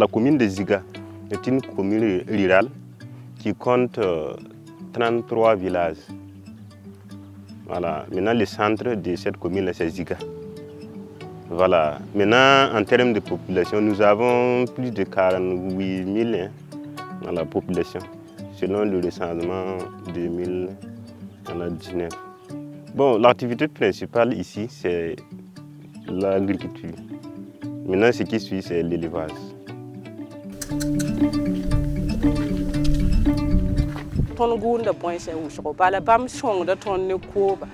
la commune de Ziga est une commune rurale qui compte 33 villages. Voilà. Maintenant, le centre de cette commune, c'est Ziga. Voilà. Maintenant, en termes de population, nous avons plus de 48 000 dans la population, selon le recensement 2019. Bon, l'activité principale ici, c'est l'agriculture. Maintenant, ce qui suit, c'est l'élevage. Ton gunda point c'est où je parle bam song de ton ne koba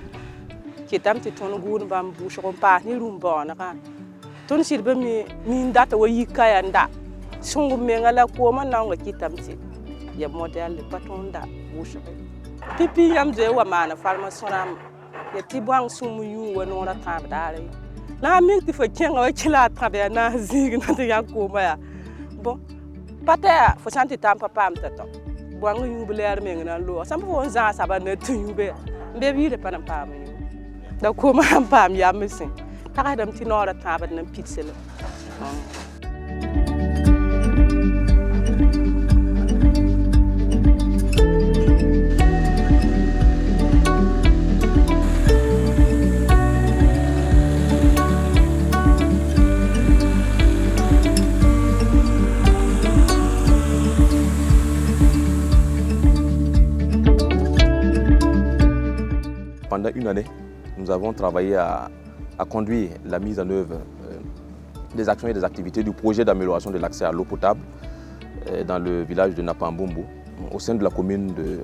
qui tam ti ton gunda bam bouche on pas ni rumba na ka ton sirbe mi ndata wo yikaya nda song me ngala ko man na nga ki tam ti ya model paton da bouche pipi yam je wa mana farma sonam ya ti bang sumu yu wa no ra ta dare na mi ti fa kenga wa kila ta be na zig na te ya ko ma ya bon pata fo santi tam papa am ta to buang yu beler me ngana lo sam fo za sa ba na tu yu be bi de panam pam yu da ko ma pam ya misin ta ka dam ti no ra ta ba na pixel. Pendant une année, nous avons travaillé à conduire la mise en œuvre des actions et des activités du projet d'amélioration de l'accès à l'eau potable dans le village de Napambumbu, au sein de la commune de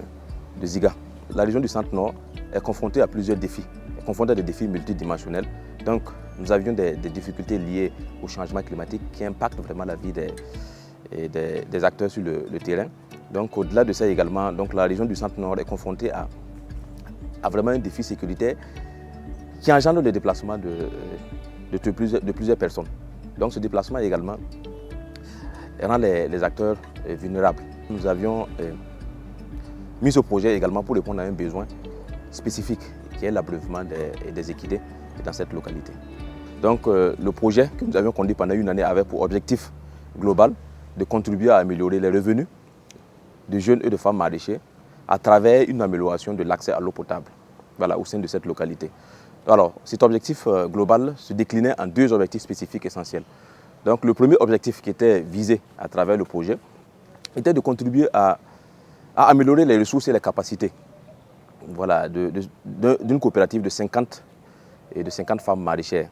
Ziga. La région du Centre-Nord est confrontée à plusieurs défis, confrontée à des défis multidimensionnels. Donc, nous avions des difficultés liées au changement climatique qui impactent vraiment la vie des acteurs sur le terrain. Donc, au-delà de ça également, donc, la région du Centre-Nord est confrontée à vraiment un défi sécuritaire qui engendre le déplacement de plusieurs personnes. Donc ce déplacement également rend les acteurs vulnérables. Nous avions mis ce projet également pour répondre à un besoin spécifique qui est l'abreuvement des équidés dans cette localité. Donc le projet que nous avions conduit pendant une année avait pour objectif global de contribuer à améliorer les revenus de jeunes et de femmes maraîchers à travers une amélioration de l'accès à l'eau potable, voilà, au sein de cette localité. Alors, cet objectif global se déclinait en deux objectifs spécifiques essentiels. Donc, le premier objectif qui était visé à travers le projet était de contribuer à améliorer les ressources et les capacités, voilà, d'une coopérative de 50 femmes maraîchères,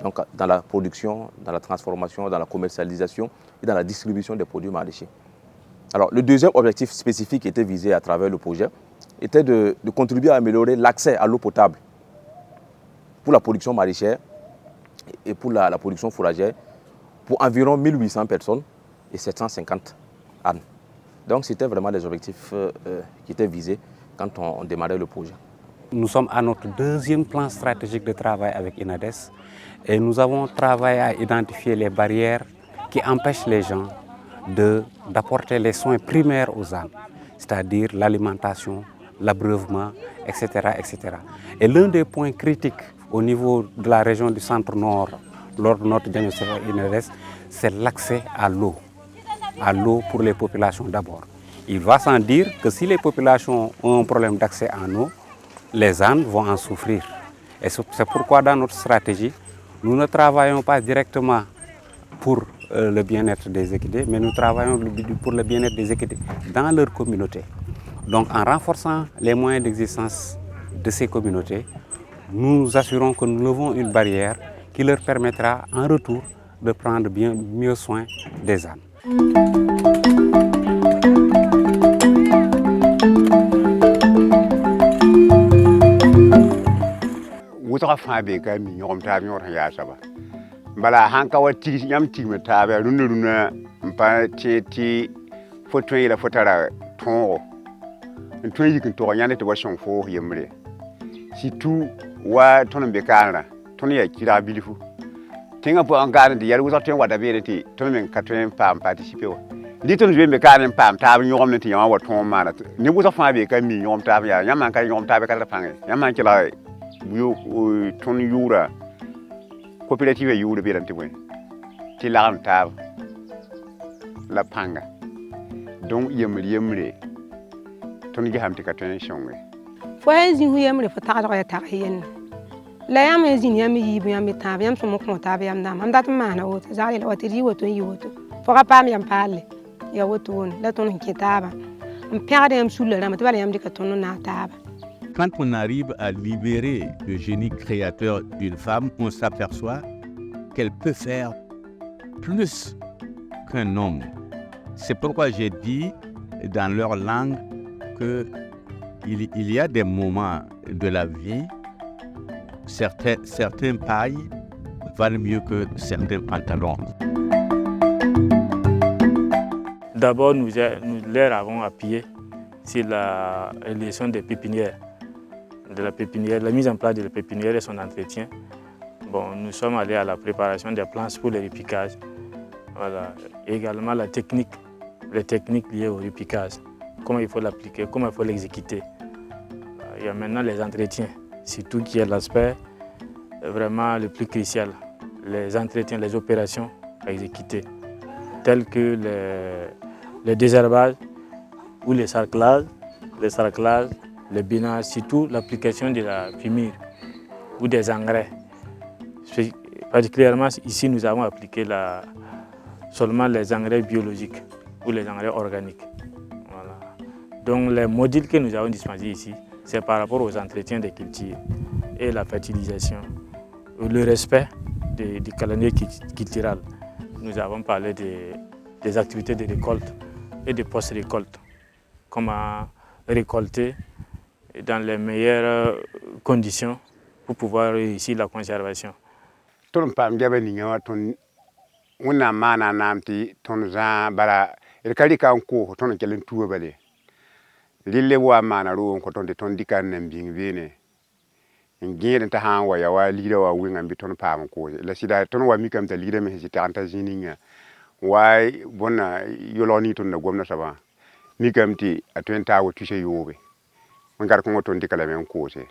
donc dans la production, dans la transformation, dans la commercialisation et dans la distribution des produits maraîchers. Alors, le deuxième objectif spécifique qui était visé à travers le projet était de contribuer à améliorer l'accès à l'eau potable pour la production maraîchère et pour la production fourragère pour environ 1800 personnes et 750 ânes. Donc, c'était vraiment les objectifs qui étaient visés quand on démarrait le projet. Nous sommes à notre deuxième plan stratégique de travail avec INADES et nous avons travaillé à identifier les barrières qui empêchent les gens d'apporter les soins primaires aux ânes, c'est-à-dire l'alimentation, l'abreuvement, etc., etc. Et l'un des points critiques au niveau de la région du Centre-Nord, lors de notre diagnostic INADES, c'est l'accès à l'eau pour les populations d'abord. Il va sans dire que si les populations ont un problème d'accès en eau, les ânes vont en souffrir. Et c'est pourquoi dans notre stratégie, nous ne travaillons pas directement pour le bien-être des équidés, mais nous travaillons pour le bien-être des équidés dans leur communauté. Donc en renforçant les moyens d'existence de ces communautés, nous nous assurons que nous levons une barrière qui leur permettra en retour de prendre mieux soin des ânes. Bala hanka wati yam tigme tabe runa mpa ti foto ila fotara tongo nto yikin to nyane to washon fo yemre situ wa tonon be kana ton ya kira bilifu tinga po an garde yar wusa ton wada be ti ton men katwen pam participer wa li ton be kana pam tabe nyom ne ti yama wa ton mala ni wusa fa be ka mi nyom tabe ya yama kan nyom tabe ka fange yama kila buyo ton yura coopérative yuru be ranti boy ti laam tab la panga donc yemre ton gi hamti ka ton shongwe fo zin hu yemre fo ta ya ta yen la yam zin yam yi bu yam ta yam so mo ko ta yam na am dat ma na o ta zali la wati woto yi woto fo ka pam yam pale ya woto won la ton ki taba am perde yam sulle na ma yam di ka ton na taba. Quand on arrive à libérer le génie créateur d'une femme, on s'aperçoit qu'elle peut faire plus qu'un homme. C'est pourquoi j'ai dit dans leur langue qu'il y a des moments de la vie, certains pailles valent mieux que certains pantalons. D'abord, nous leur avons appuyé sur la leçon des pépinières. De la pépinière, la mise en place de la pépinière et son entretien. Bon, nous sommes allés à la préparation des planches pour le repiquage. Voilà. Et également les techniques liées au repiquage. Comment il faut l'appliquer, comment il faut l'exécuter. Il y a maintenant les entretiens, surtout qui est l'aspect vraiment le plus crucial. Les entretiens, les opérations à exécuter, telles que le désherbage ou les sarclages, le binage, surtout l'application de la fumure ou des engrais. Particulièrement ici, nous avons appliqué seulement les engrais biologiques ou les engrais organiques. Voilà. Donc les modules que nous avons dispensés ici, c'est par rapport aux entretiens des cultures et la fertilisation, le respect du calendrier cultural. Nous avons parlé des activités de récolte et de post-récolte. Comment récolter dans les meilleures conditions pour pouvoir réussir la conservation. Ton pam jabe ni ngawa ton wona mana namti ton za bara el kali kan ko ton kelen tuwa bale lille wa mana ro ko ton de ton dikan nan bing bene ngire ta han wa ya wa lida wa winga bi ton pam ko la sida ton wa mi kam ta lida me hesita anta jininga wa bona yoloni ton na gomna saba mi kam ti atwenta wa tuse yobe ngar ko ton dikala men ko se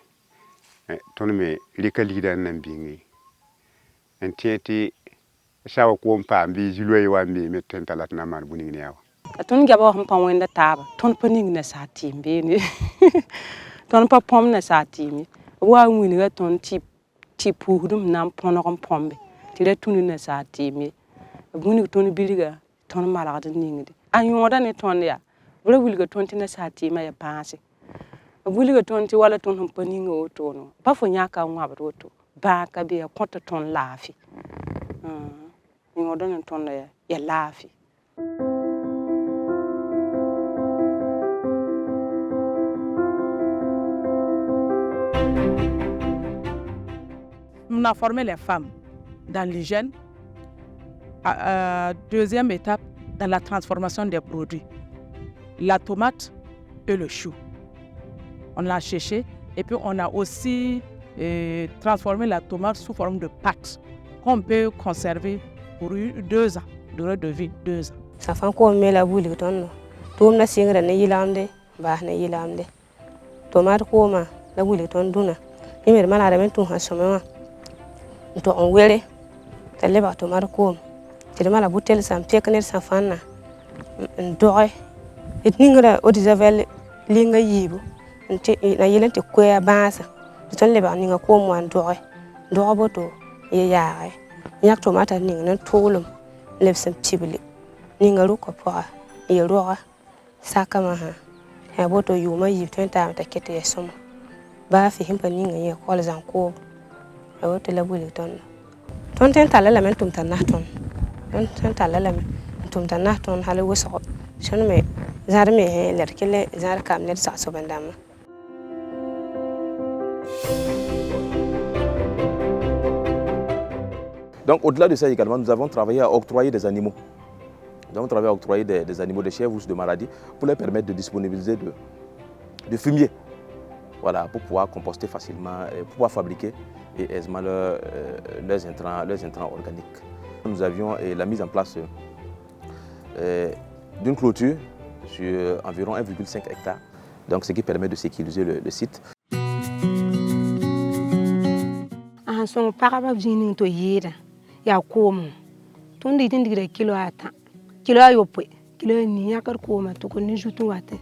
ton me likali dan nan bingi en tieti sawa ko mpa mbi julwe wa mbi meten talat na man buning ne yawa ton gaba hon pa wenda taba ton paning na sa timbe ni ton pa pom na sa timi wa ngini ga ton ti puhudum nam pono kom pombe ti le tunu na sa timi buni ton biliga ton mala ga ningide anyoda ne ton ya bula wulga ton ti na sa tima ya paase buliga ton ti wala ton hon paninga o tono ba fo nyaka ngwa ba to ba ka be konta ton lafi ni odon ton ya lafi. On a formé les femmes dans l'hygiène. Deuxième étape, dans la transformation des produits. La tomate et le chou. On l'a séché et puis on a aussi transformé la tomate sous forme de pâte qu'on peut conserver pour 2 ans, durée de vie 2 ans. Ça fait qu'on met la boule de ton. Tout le monde sait que les Irlandais, les Irlandais. Tomate comme la boule de ton duna. Il me demande à remettre tout en chemin. To on wele tele ba tomate comme. Tele mala bouteille sans piquer sans fan. Ndore. Et ningra au disavel linga yibu. Na yelente kwea basa. Ton le ba ninga ko mo ndore. Ndore boto ye yaare. Nyak tomate ninga nan tolum. Lebsam tibli. Ninga ru ko pa. Ye roa. Saka ma ha. Ya boto yuma yib ton ta ta kete yesomo. Ba fi himpa ninga ye ko zan ko. Awo te la buli ton. Ton ten tala la men tum tan naton. Ton tala la men tum tan naton hala woso. Shon me zar me ler kele zar kam ler sa so bandama. Donc au-delà de ça également, nous avons travaillé à octroyer des animaux. Nous avons travaillé à octroyer des animaux de chèvres ou de maladies pour leur permettre de disponibiliser de fumier. Voilà, pour pouvoir composter facilement, pour pouvoir fabriquer aisément leurs intrants organiques. Nous avions la mise en place d'une clôture sur environ 1,5 hectare, donc ce qui permet de sécuriser le site. kilo ayopwe kilo ni yakar ko ma to ko ni jutu wate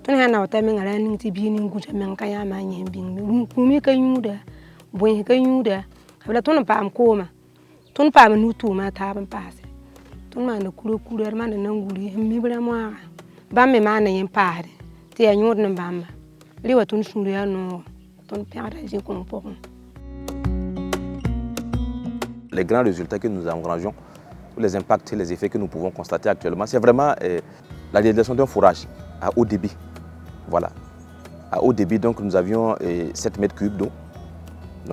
ton ha na wata min ara ning ti bi ni nguja men ka ya ma nyen bin ku mi ka yuda boy ka yuda habla ton pa am ko ma ton pa ma nutu ma ta ban paase ton ma na kuro ma na nguri mi bra mo ba me ma na yen paare ti ya nyod na bamba liwa ton suru ya no ton perdre j'ai compris. Les grands résultats que nous engageons, les impacts et les effets que nous pouvons constater actuellement, c'est vraiment la réalisation d'un forage à haut débit. Voilà. À haut débit, donc nous avions 7 mètres cubes d'eau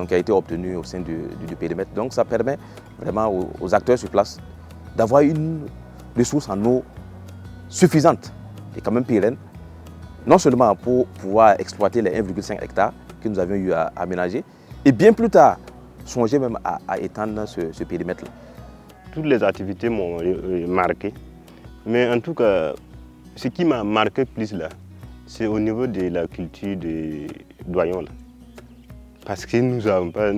qui a été obtenu au sein du périmètre. Donc ça permet vraiment aux acteurs sur place d'avoir une ressource en eau suffisante et quand même pérenne, non seulement pour pouvoir exploiter les 1,5 hectares que nous avions eu à aménager, et bien plus tard, songer même à étendre ce périmètre-là. Toutes les activités m'ont marqué, mais en tout cas, ce qui m'a marqué plus là, c'est au niveau de la culture des doyons là. Parce que nous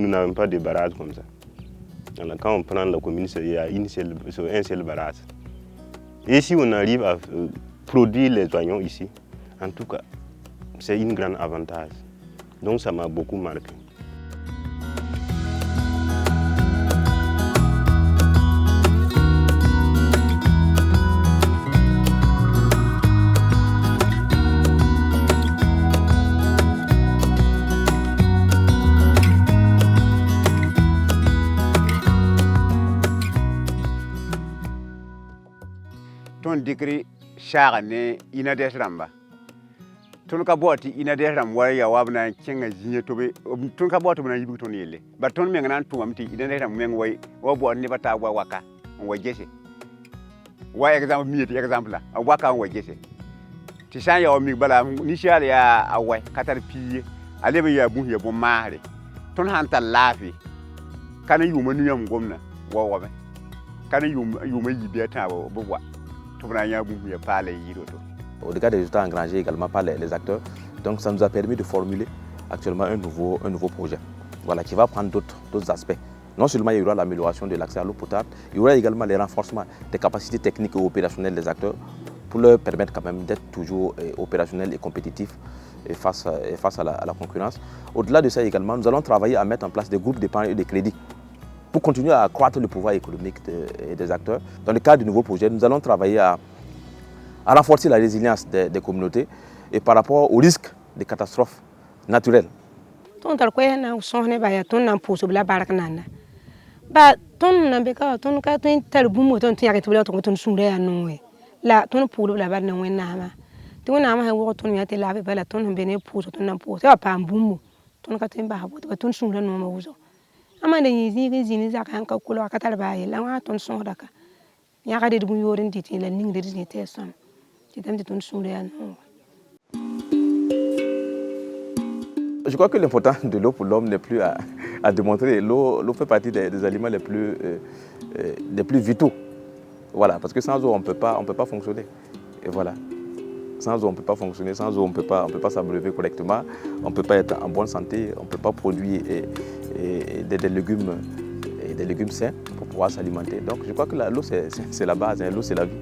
n'avons pas de barrage comme ça. Alors, quand on prend la commune, il y a un seul barrage. Et si on arrive à produire les oignons ici, en tout cas, c'est un grand avantage. Donc ça m'a beaucoup marqué. Ton dikri shaga ne ina des ramba. Ton ka boti ina des ram wari ya wabna kenga jinye tobe ton ka boti bana yibu ton yele. Ba ton me ngana tuma mti ina des ram men way wo bo ni bata gwa waka wa jese. Wa example mi example la waka wa jese. Ti san ya o mi bala ni shale ya awai katar piye ale be ya bu ya bo mare. Ton hanta lafi kana yuma ni yam gomna wo wo be. Kana yuma yibe ta bo wa. Au-delà des résultats engrangés également par les acteurs, donc ça nous a permis de formuler actuellement un nouveau projet, voilà, qui va prendre d'autres aspects. Non seulement il y aura l'amélioration de l'accès à l'eau potable, il y aura également le renforcement des capacités techniques et opérationnelles des acteurs pour leur permettre quand même d'être toujours opérationnels et compétitifs face à la concurrence. Au-delà de ça également, nous allons travailler à mettre en place des groupes d'épargne et de crédit pour continuer à accroître le pouvoir économique des acteurs. Dans le cadre du nouveau projet, nous allons travailler à renforcer la résilience des communautés et par rapport aux risques de catastrophes naturelles. Amanda yizi zini zaka ka kulo ka talba yi la wa ton son daka ya ga de bu yorin titi la ning de ni te som ti tam ton son de an. Je crois que l'important de l'eau pour l'homme n'est plus à démontrer. L'eau fait partie des aliments les plus vitaux. Voilà, parce que sans eau on peut pas fonctionner. Et voilà. Sans eau on peut pas fonctionner, sans eau on peut pas s'abreuver correctement, on peut pas être en bonne santé, on peut pas produire des légumes sains pour pouvoir s'alimenter. Donc je crois que l'eau c'est la base, l'eau c'est la vie.